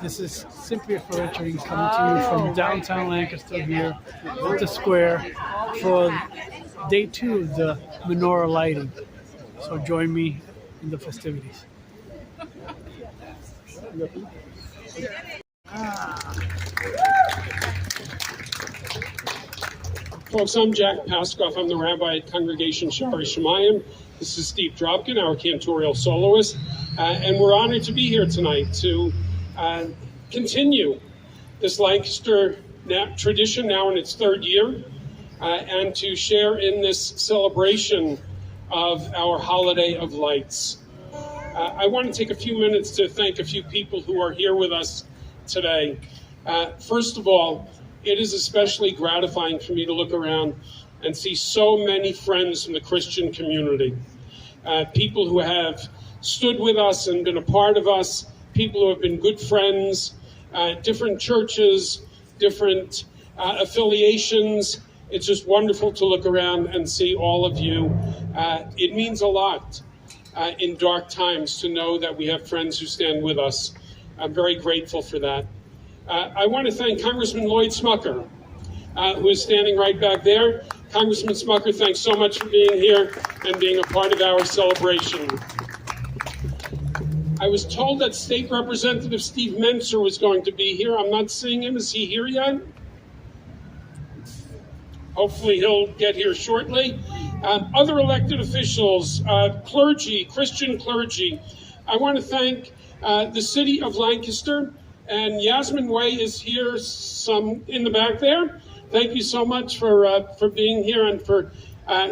This is SimplyExploVenturing coming to you from downtown Lancaster here at the square for day 2 of the Menorah Lighting. So join me in the festivities. Folks, I'm Jack Paskoff. I'm the rabbi at Congregation Cherished. This is Steve Dropkin, our cantorial soloist, and we're honored to be here tonight to continue this Lancaster tradition now in its 3rd year, and to share in this celebration of our holiday of lights. I want to take a few minutes to thank a few people who are here with us today. First of all, it is especially gratifying for me to look around and see so many friends from the Christian community. People who have stood with us and been a part of us, people who have been good friends, different churches, different affiliations. It's just wonderful to look around and see all of you. It means a lot in dark times to know that we have friends who stand with us. I'm very grateful for that. I want to thank Congressman Lloyd Smucker, who is standing right back there. Congressman Smucker, thanks so much for being here and being a part of our celebration. I was told that State Representative Steve Menser was going to be here. I'm not seeing him. Is he here yet? Hopefully he'll get here shortly. Other elected officials, clergy, Christian clergy. I want to thank the city of Lancaster, and Yasmin Way is here some in the back there. Thank you so much for being here and for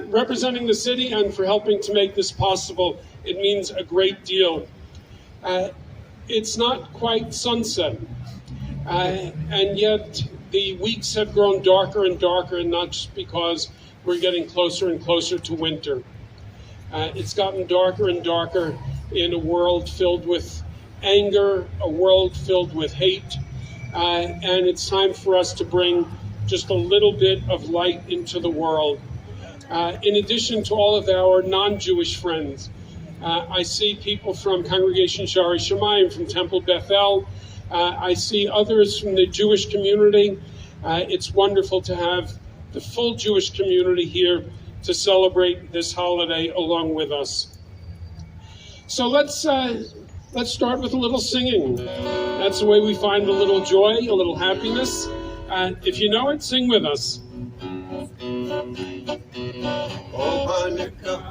representing the city and for helping to make this possible. It means a great deal. It's not quite sunset, and yet the weeks have grown darker and darker, and not just because we're getting closer and closer to winter. It's gotten darker and darker in a world filled with anger, a world filled with hate, and it's time for us to bring just a little bit of light into the world. In addition to all of our non-Jewish friends, I see people from Congregation Shari Shemayim, from Temple Bethel. I see others from the Jewish community. It's wonderful to have the full Jewish community here to celebrate this holiday along with us. So let's start with a little singing. That's the way we find a little joy, a little happiness. If you know it, sing with us.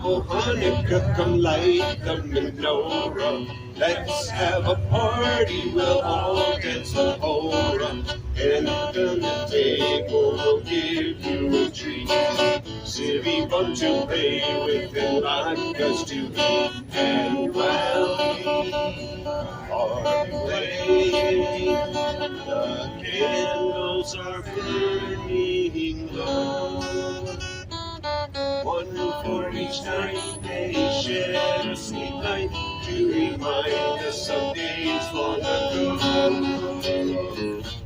Oh Hanukkah, come light the menorah. Let's have a party, we'll all dance the hora. And on the table we'll give you a treat. Silly fun to play with and like us to eat. And while we are playing, the candles are burning low. One for each night, they shed a sweet light to remind us of days long ago.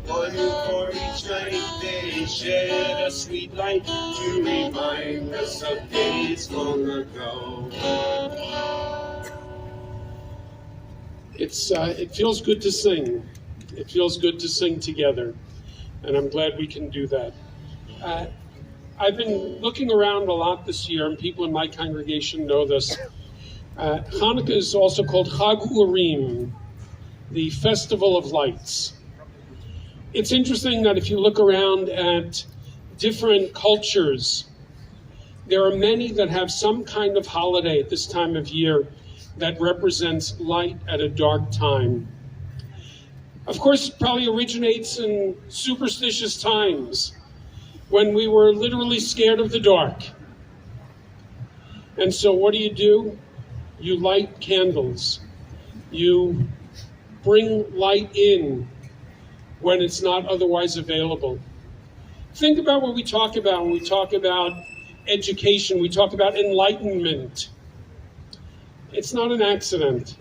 One for each night, they shed a sweet light to remind us of days long ago. It feels good to sing. It feels good to sing together, and I'm glad we can do that. I've been looking around a lot this year, and people in my congregation know this. Hanukkah is also called Chag Urim, the Festival of Lights. It's interesting that if you look around at different cultures, there are many that have some kind of holiday at this time of year that represents light at a dark time. Of course, it probably originates in superstitious times, when we were literally scared of the dark. And so what do? You light candles. You bring light in when it's not otherwise available. Think about what we talk about when we talk about education. We talk about enlightenment. It's not an accident.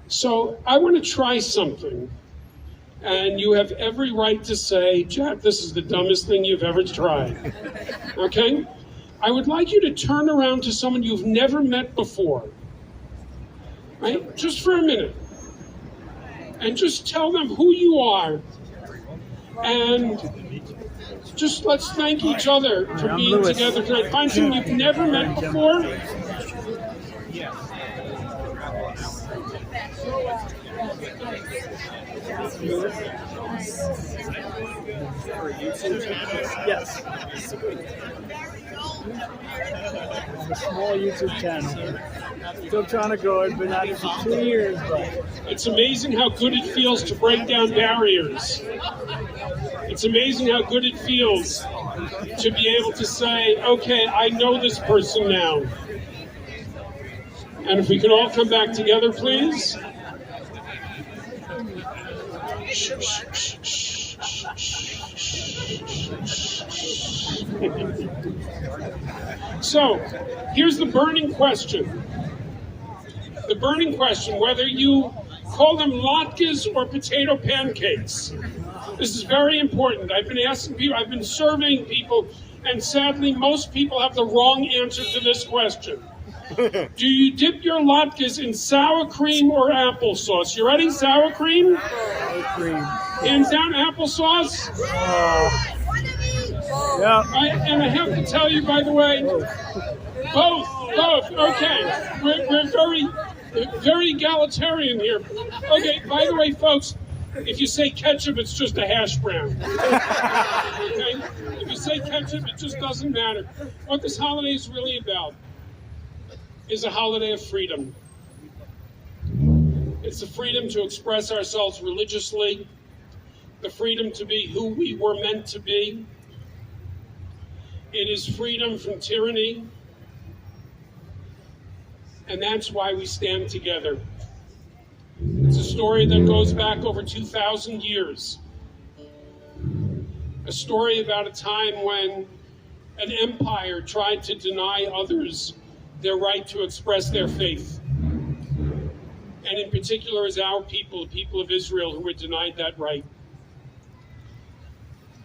So I want to try something. And you have every right to say, Jack, this is the dumbest thing you've ever tried. Okay? I would like you to turn around to someone you've never met before right? Just for a minute. And just tell them who you are. And just let's thank each other for being together tonight. Find someone you've never met before. Yes. A small YouTube channel. Still trying to grow it, been at it for 2 years, but It's amazing how good it feels to break down barriers. It's amazing how good it feels to be able to say, okay, I know this person now. And if we could all come back together, please. So, here's the burning question. The burning question, whether you call them latkes or potato pancakes. This is very important. I've been asking people, I've been surveying people, and sadly, most people have the wrong answer to this question. Do you dip your latkes in sour cream or applesauce? You ready? Sour cream? sour cream. Hands down, applesauce? Yeah. And I have to tell you, by the way, both. Okay, we're very egalitarian here. Okay, by the way, folks, if you say ketchup, it's just a hash brown. Okay? If you say ketchup, it just doesn't matter. What this holiday is really about is a holiday of freedom. It's the freedom to express ourselves religiously, the freedom to be who we were meant to be. It is freedom from tyranny, and that's why we stand together. It's a story that goes back over 2,000 years. A story about a time when an empire tried to deny others their right to express their faith. And in particular, as our people, the people of Israel, who were denied that right.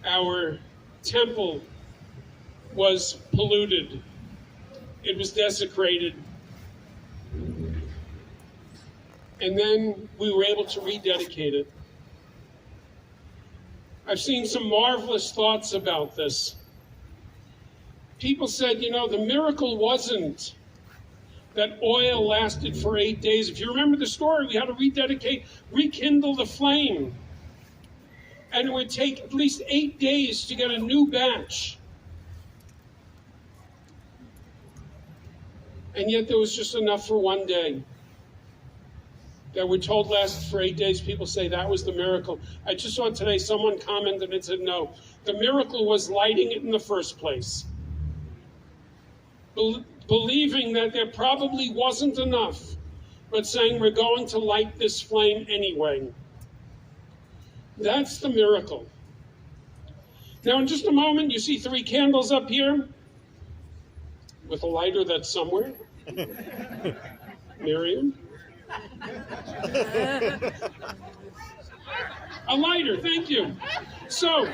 Our temple was polluted. It was desecrated. And then we were able to rededicate it. I've seen some marvelous thoughts about this. People said, the miracle wasn't that oil lasted for 8 days. If you remember the story, we had to rekindle the flame. And it would take at least 8 days to get a new batch. And yet there was just enough for 1 day. That we're told lasted for 8 days. People say that was the miracle. I just saw today someone commented and said, no, the miracle was lighting it in the first place. Believing that there probably wasn't enough, but saying we're going to light this flame anyway. That's the miracle. Now, in just a moment, you see 3 candles up here with a lighter that's somewhere. Miriam? A lighter, thank you. So,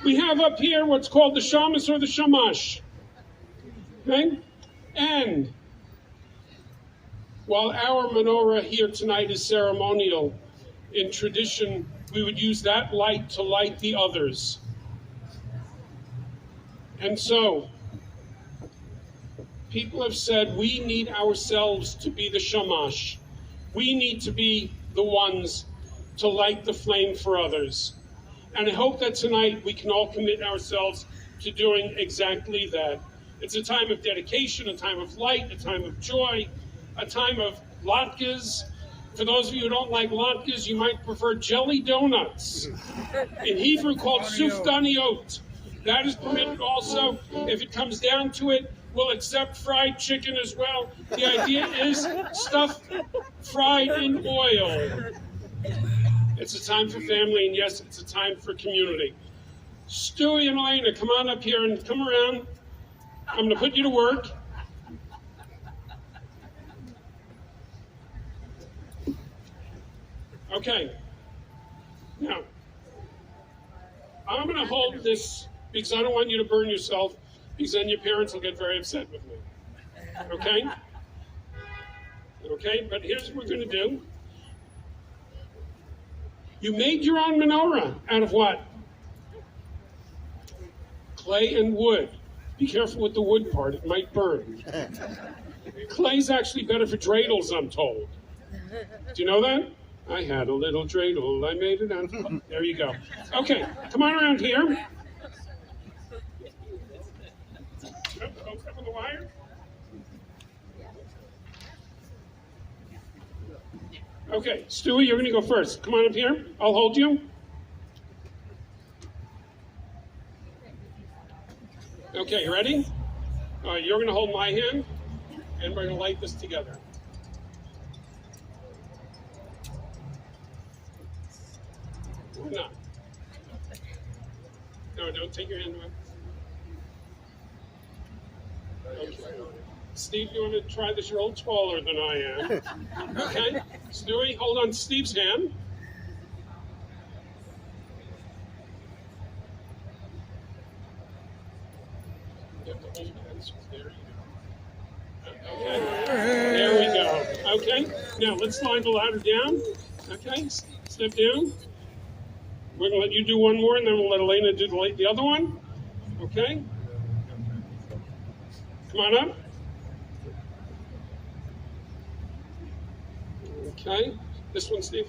we have up here what's called the shamas or the shamash. Okay? And while our menorah here tonight is ceremonial, in tradition, we would use that light to light the others. And so, people have said we need ourselves to be the shamash. We need to be the ones to light the flame for others. And I hope that tonight we can all commit ourselves to doing exactly that. It's a time of dedication, a time of light, a time of joy, a time of latkes. For those of you who don't like latkes, you might prefer jelly donuts. In Hebrew called sufganiot. That is permitted also. If it comes down to it, we'll accept fried chicken as well. The idea is stuff fried in oil. It's a time for family, and yes, it's a time for community. Stewie and Elena, come on up here and come around. I'm going to put you to work. Okay. Now, I'm going to hold this because I don't want you to burn yourself, because then your parents will get very upset with me. Okay? Okay, but here's what we're going to do. You made your own menorah out of what? Clay and wood. Be careful with the wood part, it might burn. Clay's actually better for dreidels, I'm told. Do you know that? I had a little dreidel, I made it out of... There you go. Okay, come on around here. Don't step on the wire. Okay, Stewie, you're going to go first. Come on up here. I'll hold you. Okay, you ready? All right, you're going to hold my hand, and we're going to light this together. Or not. No, don't take your hand away. Okay. Steve, you want to try this? You're a little taller than I am. Okay? Stewie, hold on to Steve's hand. You have to hold hands. There you go. Okay. There we go. Okay. Now, let's slide the ladder down. Okay. Step down. We're going to let you do one more, and then we'll let Elena do the other one. Okay? Come on up. Okay, this one, Steve.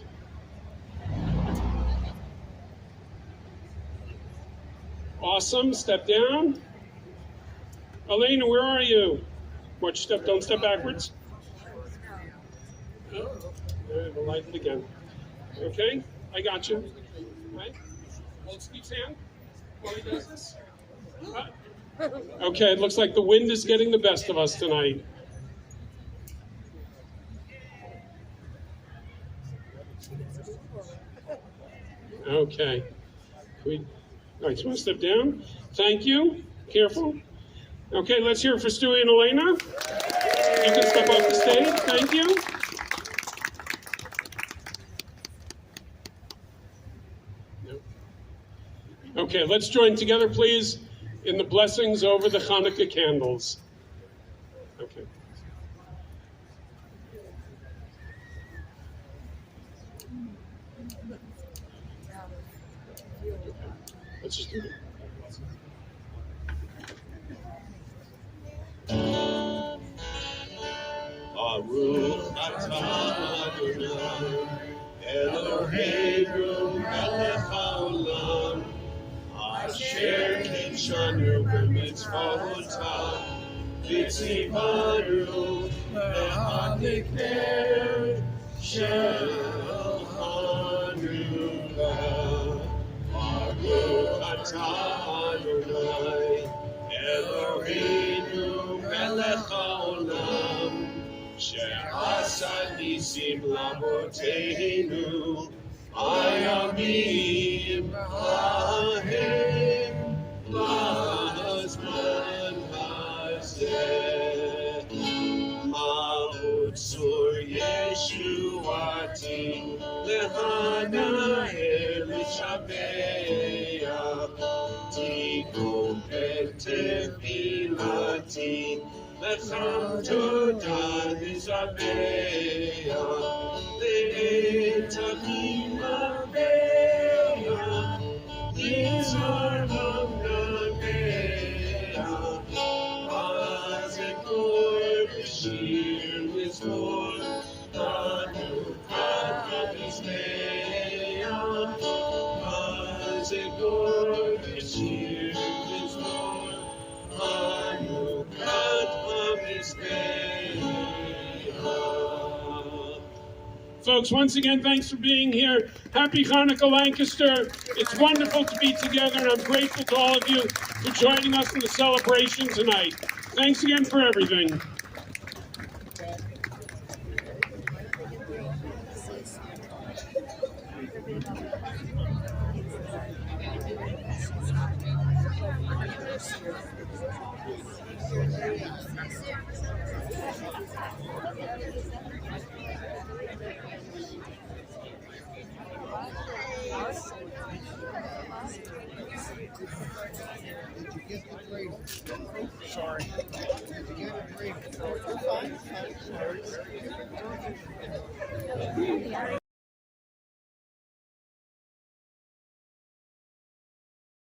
Awesome, step down. Elena, where are you? Watch, don't step backwards. We'll light it again. Okay, I got you. Right? Hold Steve's hand while he does this. Okay, it looks like the wind is getting the best of us tonight. Okay. All right, so want to step down? Thank you. Careful. Okay, let's hear it for Stewie and Elena. You can step off the stage. Thank you. Okay, let's join together, please, in the blessings over the Hanukkah candles. Okay. Let's just do it. Baruch atah Adonai Eloheinu melech haolam asher kidshanu b'mitzvotav v'tzivanu le'hadlikner shel Hanukkah. Baruch atah Adonai Eloheinu melech haolam שעשה ניסים לאבותינו הימים ההם לזמן הזה. מהו צור ישועתי להנהל לשבח תיקום בתפילתי לך תודה נשבח לנצחים נבח נזהר נבח אז אקור בשיר מזמור חנוכת המזבח אז אקור בשיר מזמור חנוכת Folks, once again, thanks for being here. Happy Hanukkah, Lancaster. It's wonderful to be together, and I'm grateful to all of you for joining us in the celebration tonight. Thanks again for everything. Sorry. Did you get a